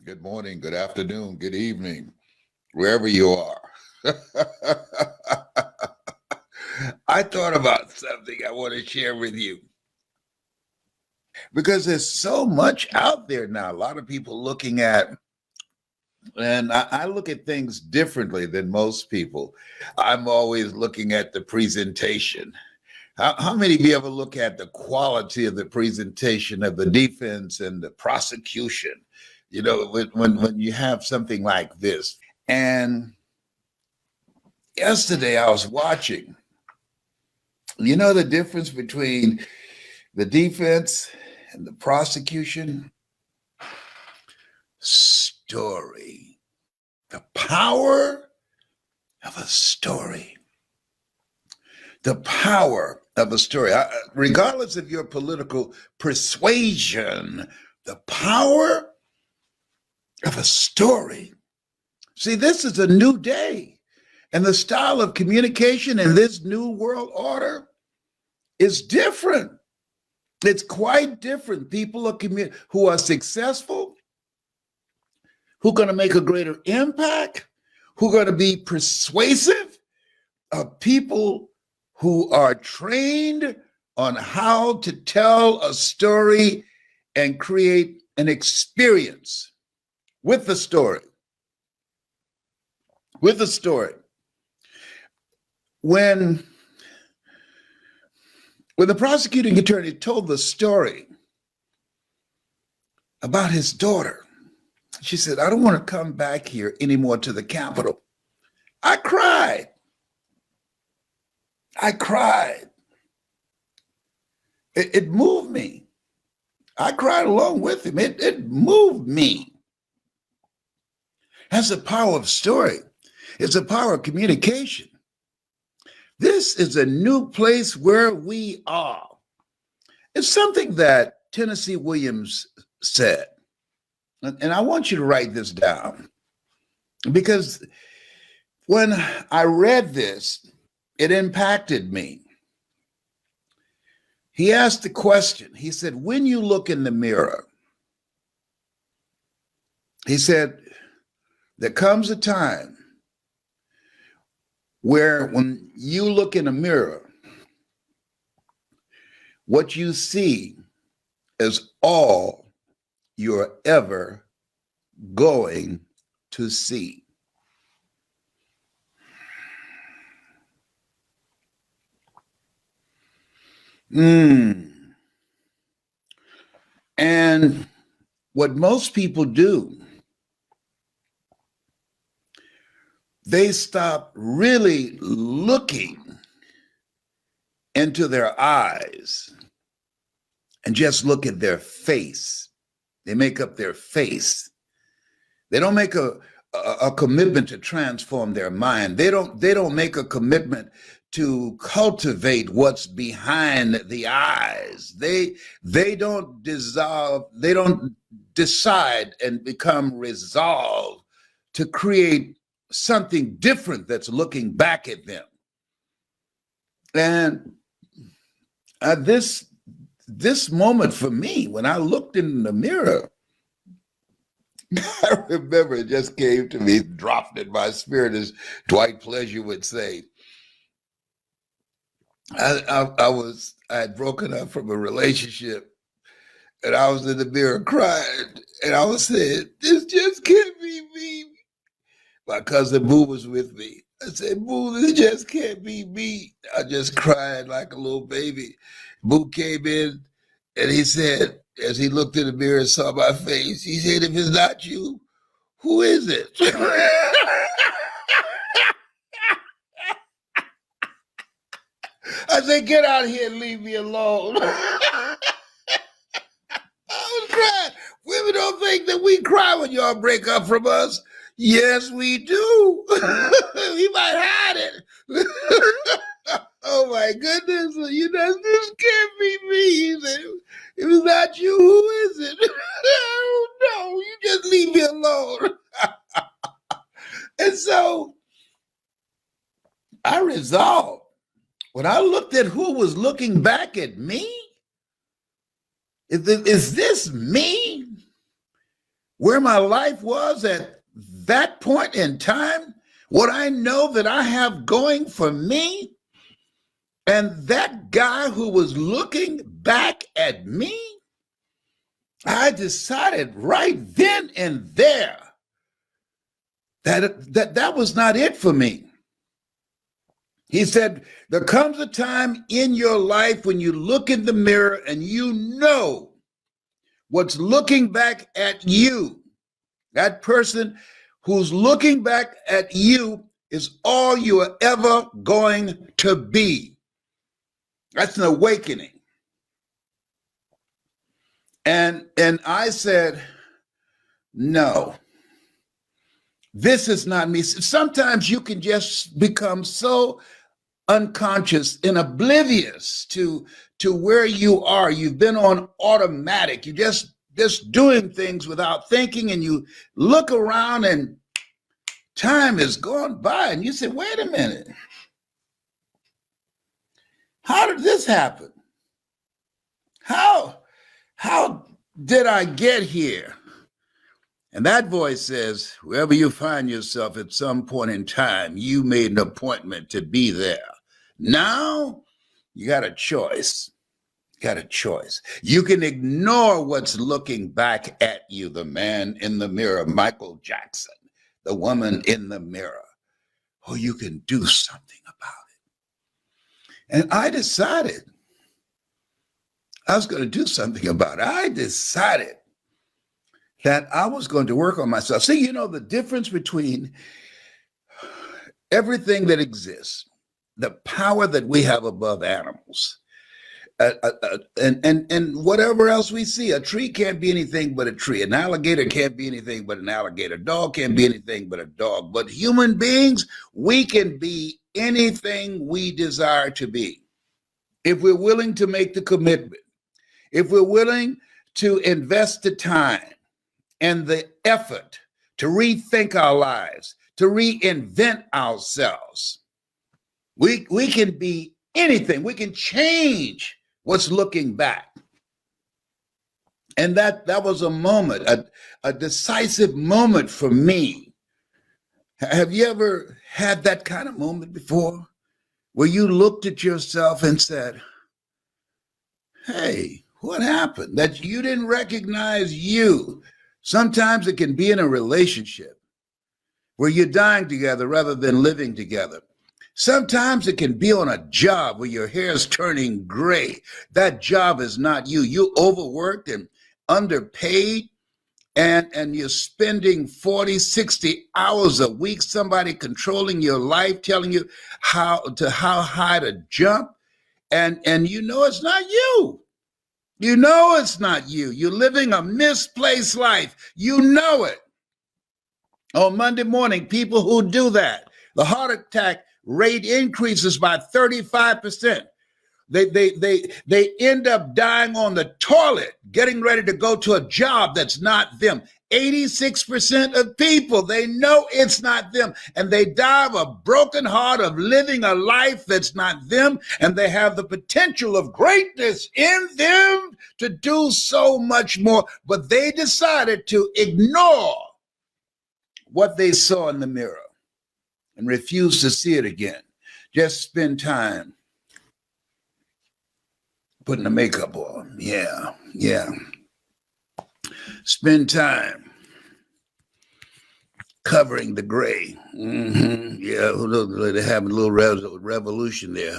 Good morning, good afternoon, good evening, wherever you are. I thought about something I want to share with you because there's so much out there now. A lot of people looking at, and I look at things differently than most people. I'm always looking at the presentation. How many of you ever look at the quality of the presentation of the defense and the prosecution? You know, when you have something like this. And yesterday I was watching, you know, the difference between the defense and the prosecution? Story. The power of a story. The power of a story. Regardless of your political persuasion, the power of a story. See, this is a new day, and the style of communication in this new world order is different. It's quite different. People are who are successful, who are going to make a greater impact, who are going to be persuasive, are people who are trained on how to tell a story and create an experience with the story. With the story. When the prosecuting attorney told the story about his daughter, she said, "I don't want to come back here anymore to the Capitol." I cried. I cried. It moved me. I cried along with him. It moved me. That's the power of story. It's the power of communication. This is a new place where we are. It's something that Tennessee Williams said. And I want you to write this down, because when I read this, it impacted me. He asked the question, he said, when you look in the mirror, he said, there comes a time where when you look in a mirror, what you see is all you're ever going to see. And what most people do, they stop really looking into their eyes and just look at their face. They make up their face. They don't make a commitment to transform their mind. They don't make a commitment to cultivate what's behind the eyes. They don't decide and become resolved to create something different that's looking back at them. And this moment for me, when I looked in the mirror, I remember it just came to me, dropped in my spirit, as Dwight Pleasure would say. I had broken up from a relationship, and I was in the mirror crying, and I was saying, "This just can't be me." My cousin Boo was with me. I said, "Boo, this just can't be me." I just cried like a little baby. Boo came in, and he said, as he looked in the mirror and saw my face, he said, "If it's not you, who is it?" I said, "Get out of here and leave me alone." I was crying. Women don't think that we cry when y'all break up from us. Yes, we do. We might hide it. Oh my goodness. You know, this can't be me. He said, "If it's not you, who is it?" I don't know. You just leave me alone. And so I resolved, when I looked at who was looking back at me, is this me? where my life was at that point in time, what I know that I have going for me, and that guy who was looking back at me, I decided right then and there that was not it for me. He said, there comes a time in your life when you look in the mirror and you know what's looking back at you. That person who's looking back at you is all you are ever going to be. That's an awakening. And I said, no, this is not me. Sometimes you can just become so unconscious and oblivious to where you are. You've been on automatic. You just doing things without thinking, and you look around and time has gone by and you say, wait a minute, how did this happen? How did I get here? And that voice says, wherever you find yourself at some point in time, you made an appointment to be there. Now you got a choice. Got a choice. You can ignore what's looking back at you, the man in the mirror, Michael Jackson, the woman in the mirror, or you can do something about it. And I decided I was going to do something about it. I decided that I was going to work on myself. See, you know, the difference between everything that exists, the power that we have above animals, and whatever else we see. A tree can't be anything but a tree. An alligator can't be anything but an alligator. A dog can't be anything but a dog. But human beings, we can be anything we desire to be. If we're willing to make the commitment, if we're willing to invest the time and the effort to rethink our lives, to reinvent ourselves, we can be anything. We can change what's looking back. And that was a moment, a decisive moment for me. Have you ever had that kind of moment before, where you looked at yourself and said, hey, what happened? That you didn't recognize you. Sometimes it can be in a relationship where you're dying together rather than living together. Sometimes it can be on a job where your hair is turning gray. That job is not you. You overworked and underpaid, and you're spending 40, 60 hours a week, somebody controlling your life, telling you how high to jump, and you know it's not you. You know it's not you. You're living a misplaced life. You know it. On Monday morning, people who do that, the heart attack rate increases by 35%. They end up dying on the toilet, getting ready to go to a job that's not them. 86% of people, they know it's not them, and they die of a broken heart of living a life that's not them, and they have the potential of greatness in them to do so much more, but they decided to ignore what they saw in the mirror and refuse to see it again. Just spend time putting the makeup on. Yeah. Spend time covering the gray. Yeah, they're having a little revolution there.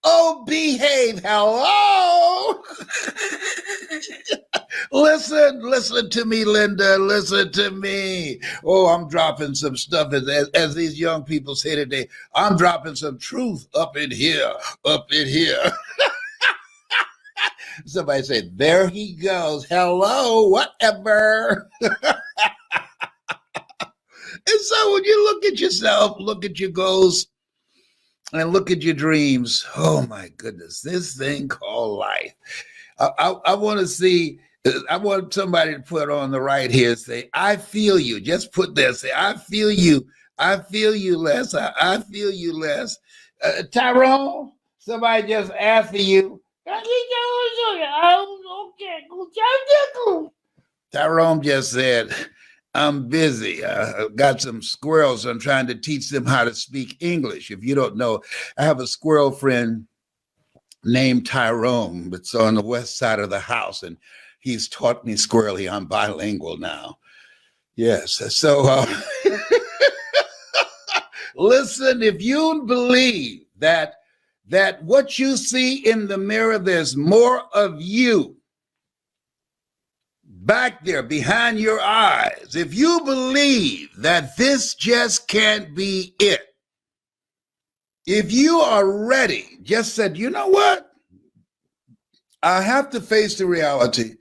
Oh, behave. Hello. Listen to me, Linda. Listen to me. Oh, I'm dropping some stuff, as these young people say today. I'm dropping some truth up in here. Somebody say, there he goes. Hello, whatever. And so when you look at yourself, look at your goals, and look at your dreams, oh my goodness, this thing called life. I want to see, I want somebody to put on the right here, say, I feel you. Just put there, say, I feel you. I feel you, Les. I feel you, Les. Tyrone, somebody just asked you, Tyrone just said, I'm busy. I've got some squirrels. I'm trying to teach them how to speak English. If you don't know, I have a squirrel friend named Tyrone, that's on the west side of the house, and he's taught me squirrely. I'm bilingual now. Yes. So listen, if you believe that what you see in the mirror, there's more of you back there behind your eyes. If you believe that this just can't be it, if you are ready, just said, you know what? I have to face the reality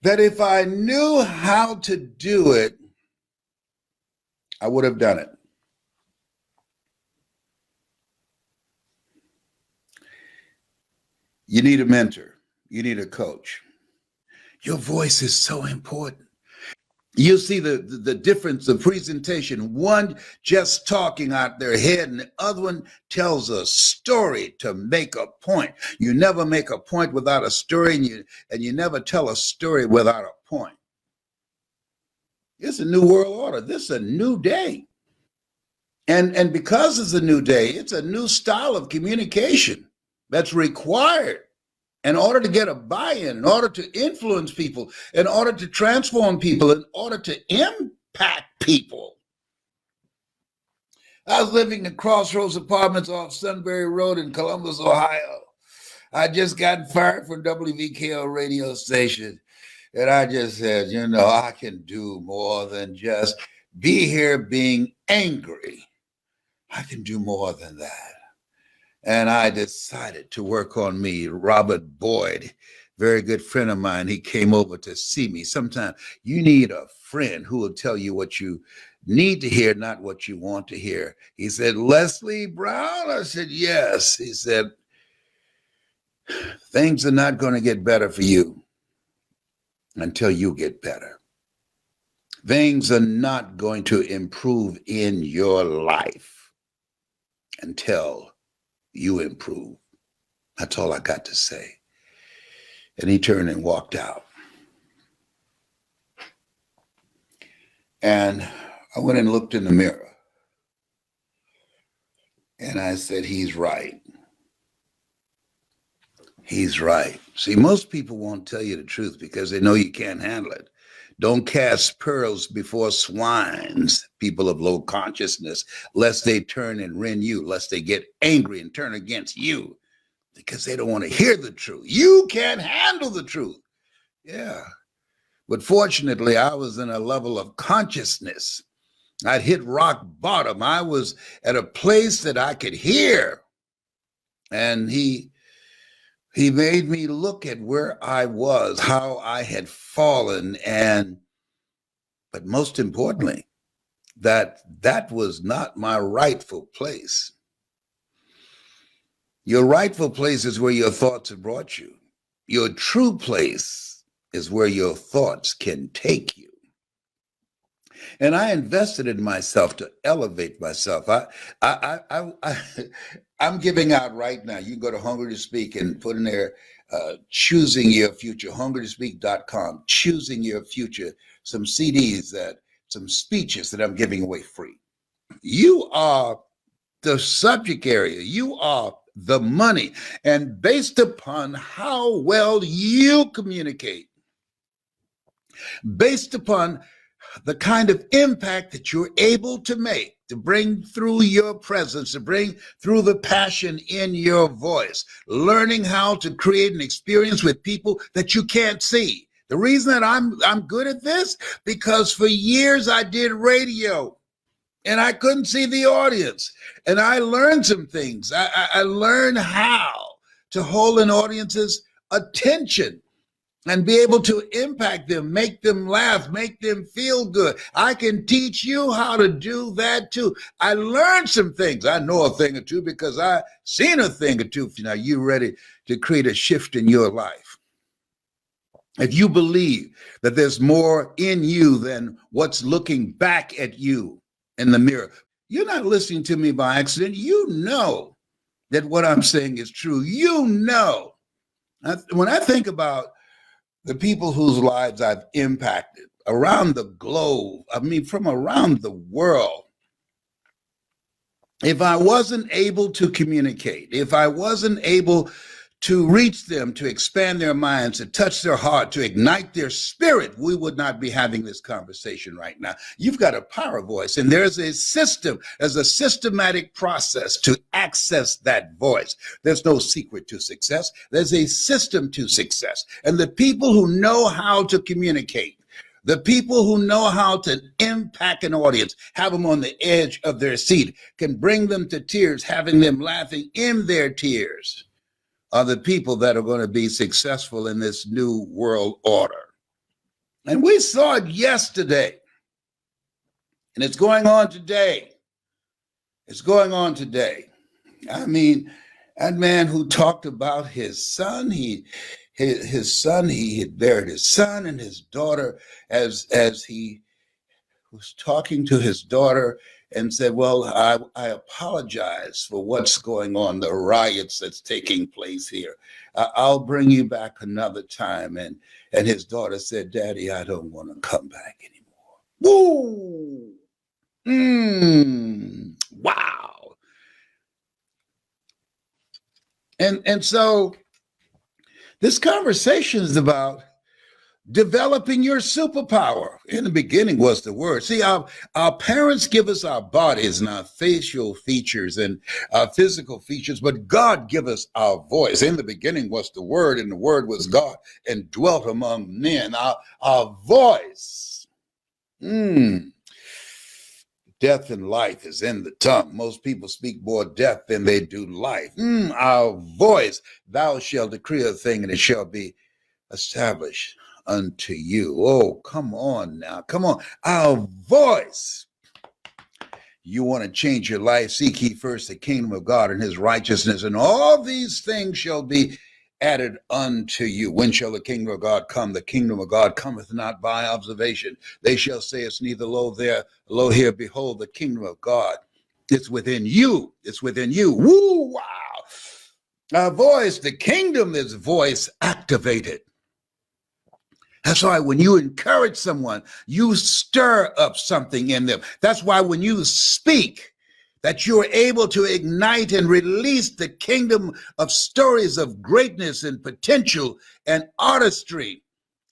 that if I knew how to do it, I would have done it. You need a mentor. You need a coach. Your voice is so important. You see the difference of presentation. One just talking out their head, and the other one tells a story to make a point. You never make a point without a story, and you never tell a story without a point. It's a new world order. This is a new day. And because it's a new day, it's a new style of communication that's required in order to get a buy-in, in order to influence people, in order to transform people, in order to impact people. I was living in Crossroads Apartments off Sunbury Road in Columbus, Ohio. I just gotten fired from WVKO radio station. And I just said, you know, I can do more than just be here being angry. I can do more than that. And I decided to work on me. Robert Boyd, very good friend of mine, he came over to see me. Sometimes you need a friend who will tell you what you need to hear, not what you want to hear. He said, Leslie Brown? I said, yes. He said, things are not going to get better for you until you get better. Things are not going to improve in your life until you improve. That's all I got to say. And he turned and walked out. And I went and looked in the mirror. And I said, he's right. He's right. See, most people won't tell you the truth because they know you can't handle it. Don't cast pearls before swines, people of low consciousness, lest they turn and rend you, lest they get angry and turn against you because they don't want to hear the truth. You can't handle the truth. Yeah. But fortunately, I was in a level of consciousness. I'd hit rock bottom. I was at a place that I could hear. And he made me look at where I was, how I had fallen, but most importantly, that was not my rightful place. Your rightful place is where your thoughts have brought you. Your true place is where your thoughts can take you. And I invested in myself to elevate myself. I'm giving out right now. You can go to Hungry to Speak and put in there, choosing your future, hungrytospeak.com, choosing your future, some CDs, some speeches that I'm giving away free. You are the subject area. You are the money. And based upon how well you communicate, based upon the kind of impact that you're able to make, to bring through your presence, to bring through the passion in your voice, learning how to create an experience with people that you can't see. The reason that I'm good at this, because for years I did radio and I couldn't see the audience. And I learned some things. I learned how to hold an audience's attention and be able to impact them, make them laugh, make them feel good. I can teach you how to do that too. I learned some things. I know a thing or two because I've seen a thing or two. Now you're ready to create a shift in your life. If you believe that there's more in you than what's looking back at you in the mirror, you're not listening to me by accident. You know that what I'm saying is true. You know When I think about the people whose lives I've impacted around the globe, I mean, from around the world, if I wasn't able to communicate, if I wasn't able to reach them, to expand their minds, to touch their heart, to ignite their spirit, we would not be having this conversation right now. You've got a power voice, and there's a system, there's a systematic process to access that voice. There's no secret to success. There's a system to success. And the people who know how to communicate, the people who know how to impact an audience, have them on the edge of their seat, can bring them to tears, having them laughing in their tears, are the people that are going to be successful in this new world order. And we saw it yesterday, and it's going on today. It's going on today. I mean, that man who talked about his son, his son, he had buried his son and his daughter, as he was talking to his daughter and said, well, I apologize for what's going on, the riots that's taking place here. I'll bring you back another time. And his daughter said, Daddy, I don't want to come back anymore. Woo! Wow. And so this conversation is about developing your superpower. In the beginning was the word. See, our parents give us our bodies and our facial features and our physical features, but God give us our voice. In the beginning was the word, and the word was God and dwelt among men. Our voice. Death and life is in the tongue. Most people speak more death than they do life. Our voice, thou shalt decree a thing and it shall be established unto you. Oh, come on now. Come on. Our voice. You want to change your life, seek ye first the kingdom of God and his righteousness, and all these things shall be added unto you. When shall the kingdom of God come? The kingdom of God cometh not by observation. They shall say it's neither lo there, lo here. Behold, the kingdom of God. It's within you. It's within you. Woo, wow. Our voice, the kingdom is voice activated. That's why when you encourage someone, you stir up something in them. That's why when you speak, that you're able to ignite and release the kingdom of stories of greatness and potential and artistry,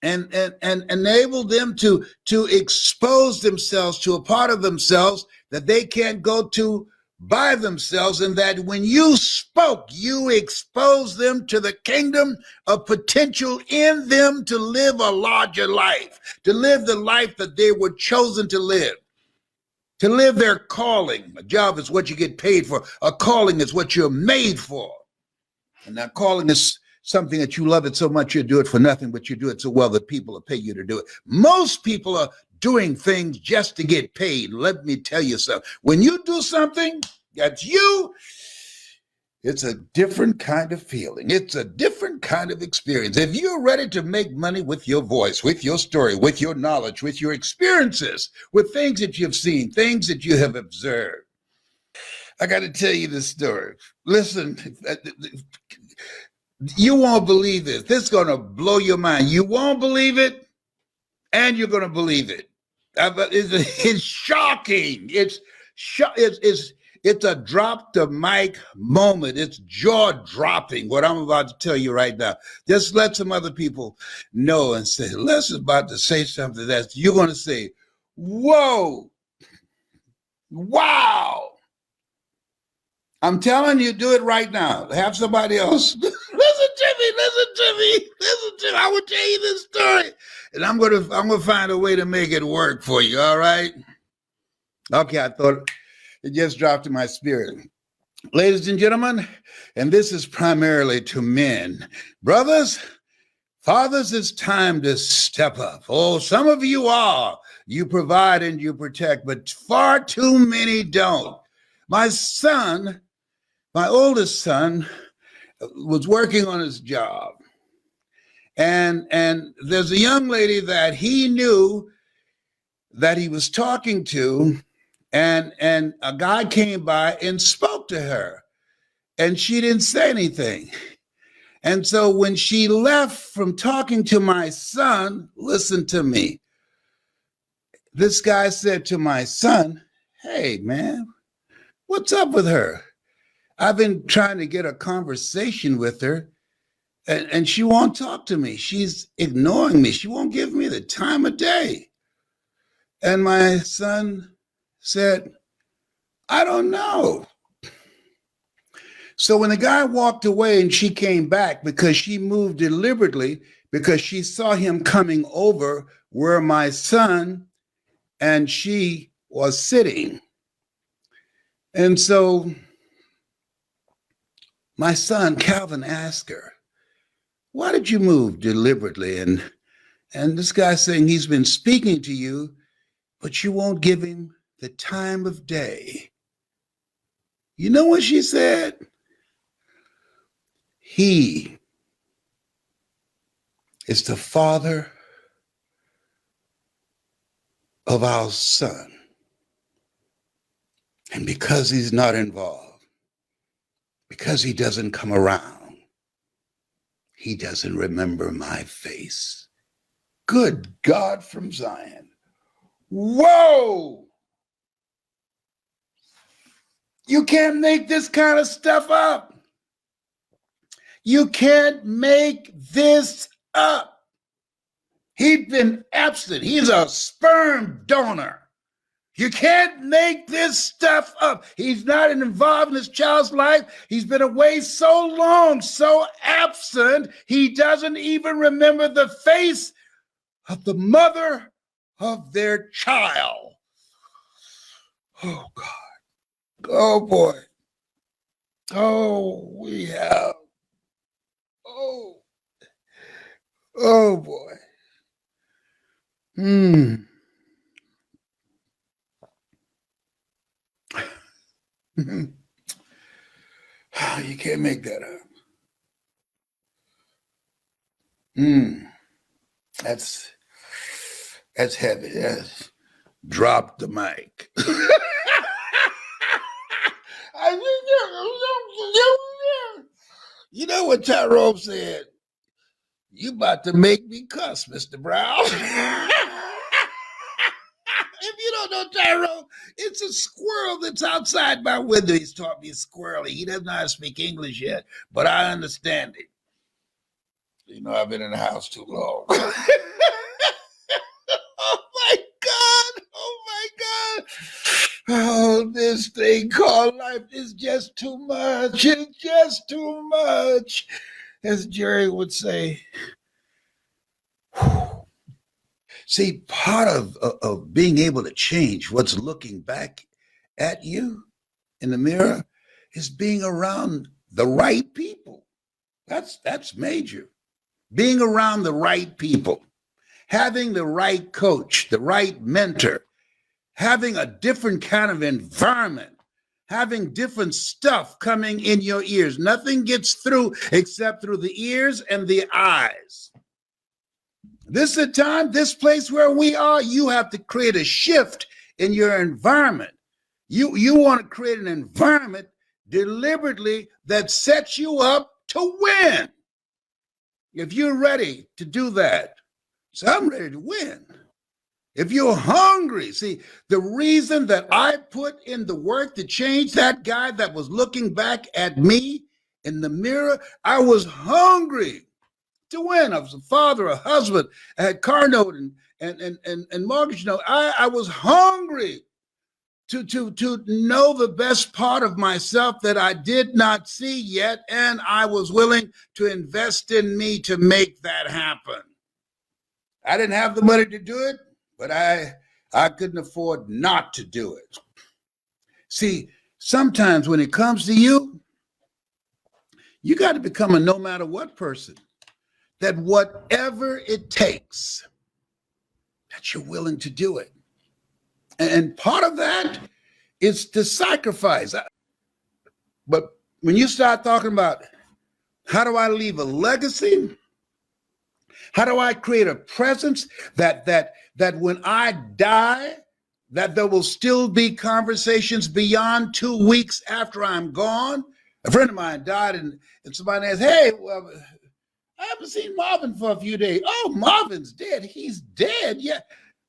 and enable them to expose themselves to a part of themselves that they can't go to by themselves, and that when you spoke, you exposed them to the kingdom of potential in them to live a larger life, to live the life that they were chosen to live their calling. A job is what you get paid for. A calling is what you're made for. And that calling is something that you love it so much you do it for nothing, but you do it so well that people will pay you to do it. Most people are doing things just to get paid. Let me tell you something. When you do something that's you, it's a different kind of feeling. It's a different kind of experience. If you're ready to make money with your voice, with your story, with your knowledge, with your experiences, with things that you've seen, things that you have observed, I got to tell you this story. Listen, you won't believe this. This is going to blow your mind. You won't believe it, and you're going to believe it. It's shocking. It's a drop the mic moment. It's jaw dropping what I'm about to tell you right now. Just let some other people know and say, Les is about to say something that you're going to say, whoa, wow. I'm telling you, do it right now. Have somebody else. Listen to me. I will tell you this story. And I'm gonna find a way to make it work for you, all right? Okay, I thought it just dropped in my spirit. Ladies and gentlemen, and this is primarily to men. Brothers, fathers, it's time to step up. Oh, some of you are. You provide and you protect, but far too many don't. My son, my oldest son, was working on his job. And there's a young lady that he knew that he was talking to, and a guy came by and spoke to her, and she didn't say anything. And so when she left from talking to my son, listen to me. This guy said to my son, "Hey, man, what's up with her? I've been trying to get a conversation with her, and she won't talk to me. She's ignoring me. She won't give me the time of day." And my son said, "I don't know." So when the guy walked away and she came back, because she moved deliberately, because she saw him coming over where my son and she was sitting. And so my son, Calvin, asked her, "Why did you move deliberately?" And this guy saying he's been speaking to you, but you won't give him the time of day. You know what she said? He is the father of our son. And because he's not involved, because he doesn't come around, he doesn't remember my face. Good God from Zion. Whoa! You can't make this kind of stuff up. You can't make this up. He's been absent. He's a sperm donor. You can't make this stuff up. He's not involved in his child's life. He's been away so long, so absent, he doesn't even remember the face of the mother of their child. Oh, God. Oh, boy. Oh, we have. Oh boy. You can't make that up. That's heavy. That's drop the mic. You know what Tyrone said? "You about to make me cuss, Mr. Brown." If you don't know Tyrone, it's a squirrel that's outside my window. He's taught me squirrely. He doesn't know how to speak English yet, but I understand it. You know, I've been in the house too long. Oh my God. Oh my God. Oh, this thing called life is just too much. It's just too much. As Jerry would say. See, part of being able to change what's looking back at you in the mirror is being around the right people. That's major. Being around the right people, having the right coach, the right mentor, having a different kind of environment, having different stuff coming in your ears. Nothing gets through except through the ears and the eyes. This is a time, this place where we are, you have to create a shift in your environment. You want to create an environment deliberately that sets you up to win. If you're ready to do that, so I'm ready to win. If you're hungry, see, the reason that I put in the work to change that guy that was looking back at me in the mirror, I was hungry to win. I was a father, a husband, I had car note and mortgage note. I was hungry to know the best part of myself that I did not see yet, and I was willing to invest in me to make that happen. I didn't have the money to do it, but I couldn't afford not to do it. See, sometimes when it comes to you, you got to become a no matter what person. That whatever it takes, that you're willing to do it. And part of that is to sacrifice. But when you start talking about how do I leave a legacy? How do I create a presence that when I die, that there will still be conversations beyond 2 weeks after I'm gone? A friend of mine died, and somebody asked, "Hey, well, I haven't seen Marvin for a few days. Oh, Marvin's dead. He's dead. Yeah.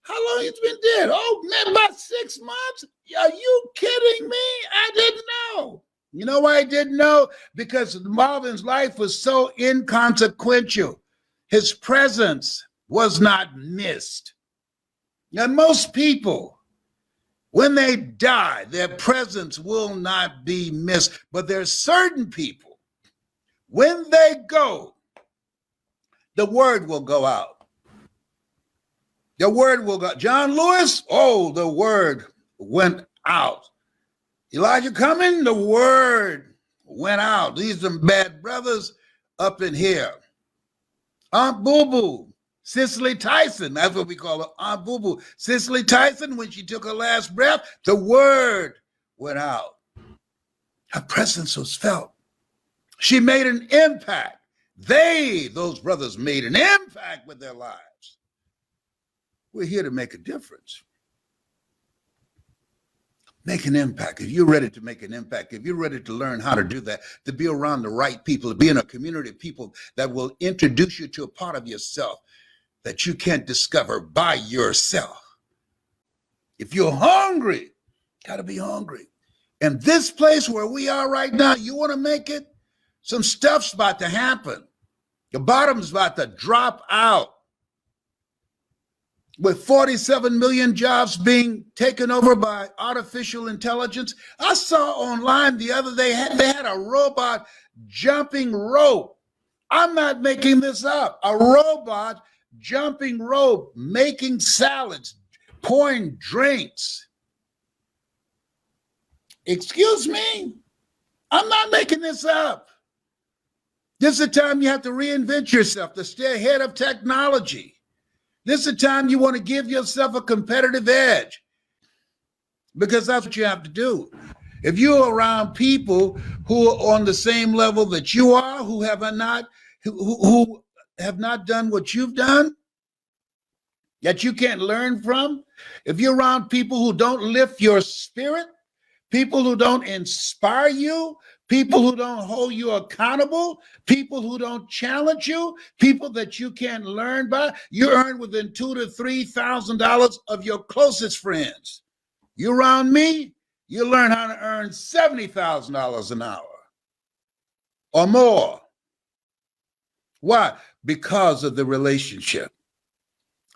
How long he's been dead? Oh, man, about 6 months? Are you kidding me? I didn't know. You know why I didn't know? Because Marvin's life was so inconsequential. His presence was not missed. Now, most people, when they die, their presence will not be missed. But there's certain people, when they go, the word will go out. The word will go. John Lewis, oh, the word went out. Elijah Cumming, the word went out. These are bad brothers up in here. Aunt Boo Boo, Cicely Tyson, that's what we call her, Aunt Boo Boo. Cicely Tyson, when she took her last breath, the word went out. Her presence was felt. She made an impact. Those brothers, made an impact with their lives. We're here to make a difference. Make an impact. If you're ready to make an impact, if you're ready to learn how to do that, to be around the right people, to be in a community of people that will introduce you to a part of yourself that you can't discover by yourself. If you're hungry, got to be hungry. And this place where we are right now, you want to make it? Some stuff's about to happen. The bottom's about to drop out. With 47 million jobs being taken over by artificial intelligence. I saw online the other day, they had a robot jumping rope. I'm not making this up. A robot jumping rope, making salads, pouring drinks. Excuse me? I'm not making this up. This is the time you have to reinvent yourself, to stay ahead of technology. This is the time you want to give yourself a competitive edge, because that's what you have to do. If you're around people who are on the same level that you are, who have not done what you've done, that you can't learn from, if you're around people who don't lift your spirit, people who don't inspire you, people who don't hold you accountable, people who don't challenge you, people that you can't learn by, you earn within $2,000 to $3,000 of your closest friends. You around me, you learn how to earn $70,000 an hour or more. Why? Because of the relationship.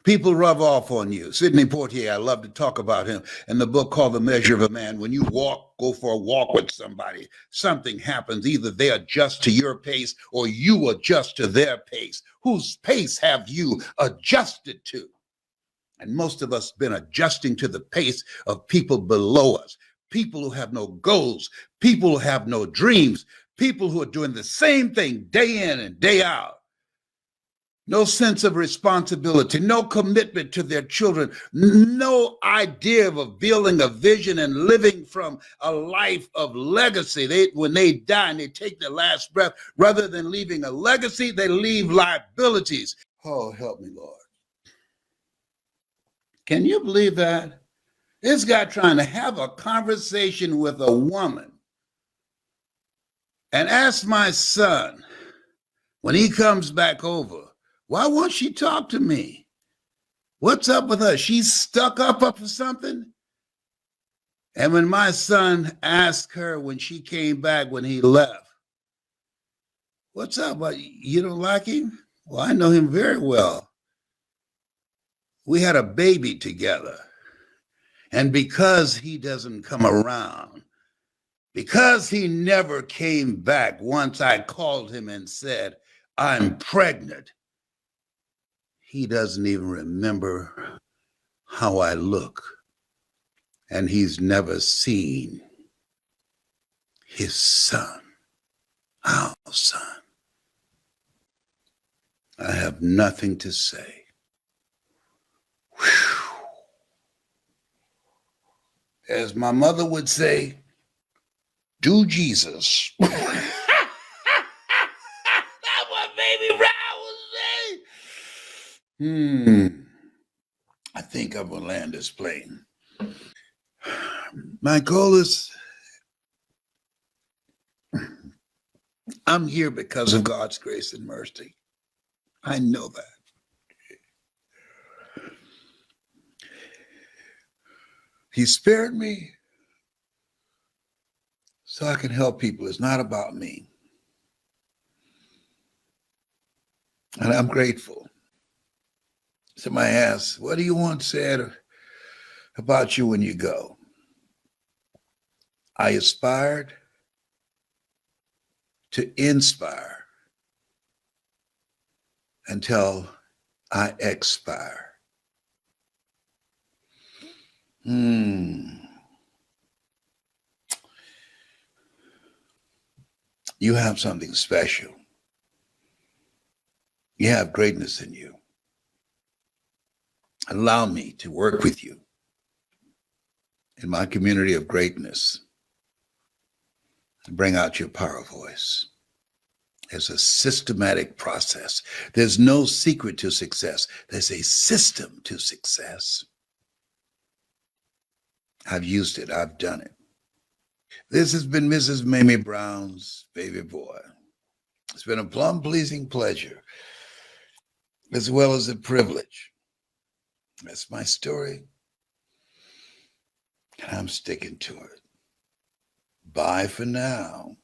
People rub off on you. Sidney Poitier, I love to talk about him in the book called The Measure of a Man. When you go for a walk with somebody, something happens. Either they adjust to your pace or you adjust to their pace. Whose pace have you adjusted to? And most of us have been adjusting to the pace of people below us, people who have no goals, people who have no dreams, people who are doing the same thing day in and day out. No sense of responsibility, no commitment to their children, no idea of building a vision and living from a life of legacy. When they die and they take their last breath, rather than leaving a legacy, they leave liabilities. Oh, help me, Lord. Can you believe that? This guy trying to have a conversation with a woman and ask my son when he comes back over, why won't she talk to me? What's up with her? She's stuck up for something? And when my son asked her when she came back, when he left, what's up? You don't like him? Well, I know him very well. We had a baby together. And because he doesn't come around, because he never came back once I called him and said, I'm pregnant, he doesn't even remember how I look. And he's never seen his son, our son. I have nothing to say. Whew. As my mother would say, do Jesus. That's what baby Brown would say. I think I'm gonna land this plane. My goal is, I'm here because of God's grace and mercy. I know that. He spared me so I can help people. It's not about me. And I'm grateful. Somebody asks, what do you want said about you when you go? I aspired to inspire until I expire. You have something special. You have greatness in you. Allow me to work with you in my community of greatness and bring out your power voice. There's a systematic process. There's no secret to success. There's a system to success. I've used it. I've done it. This has been Mrs. Mamie Brown's baby boy. It's been a plum-pleasing pleasure, as well as a privilege. That's my story, and I'm sticking to it. Bye for now.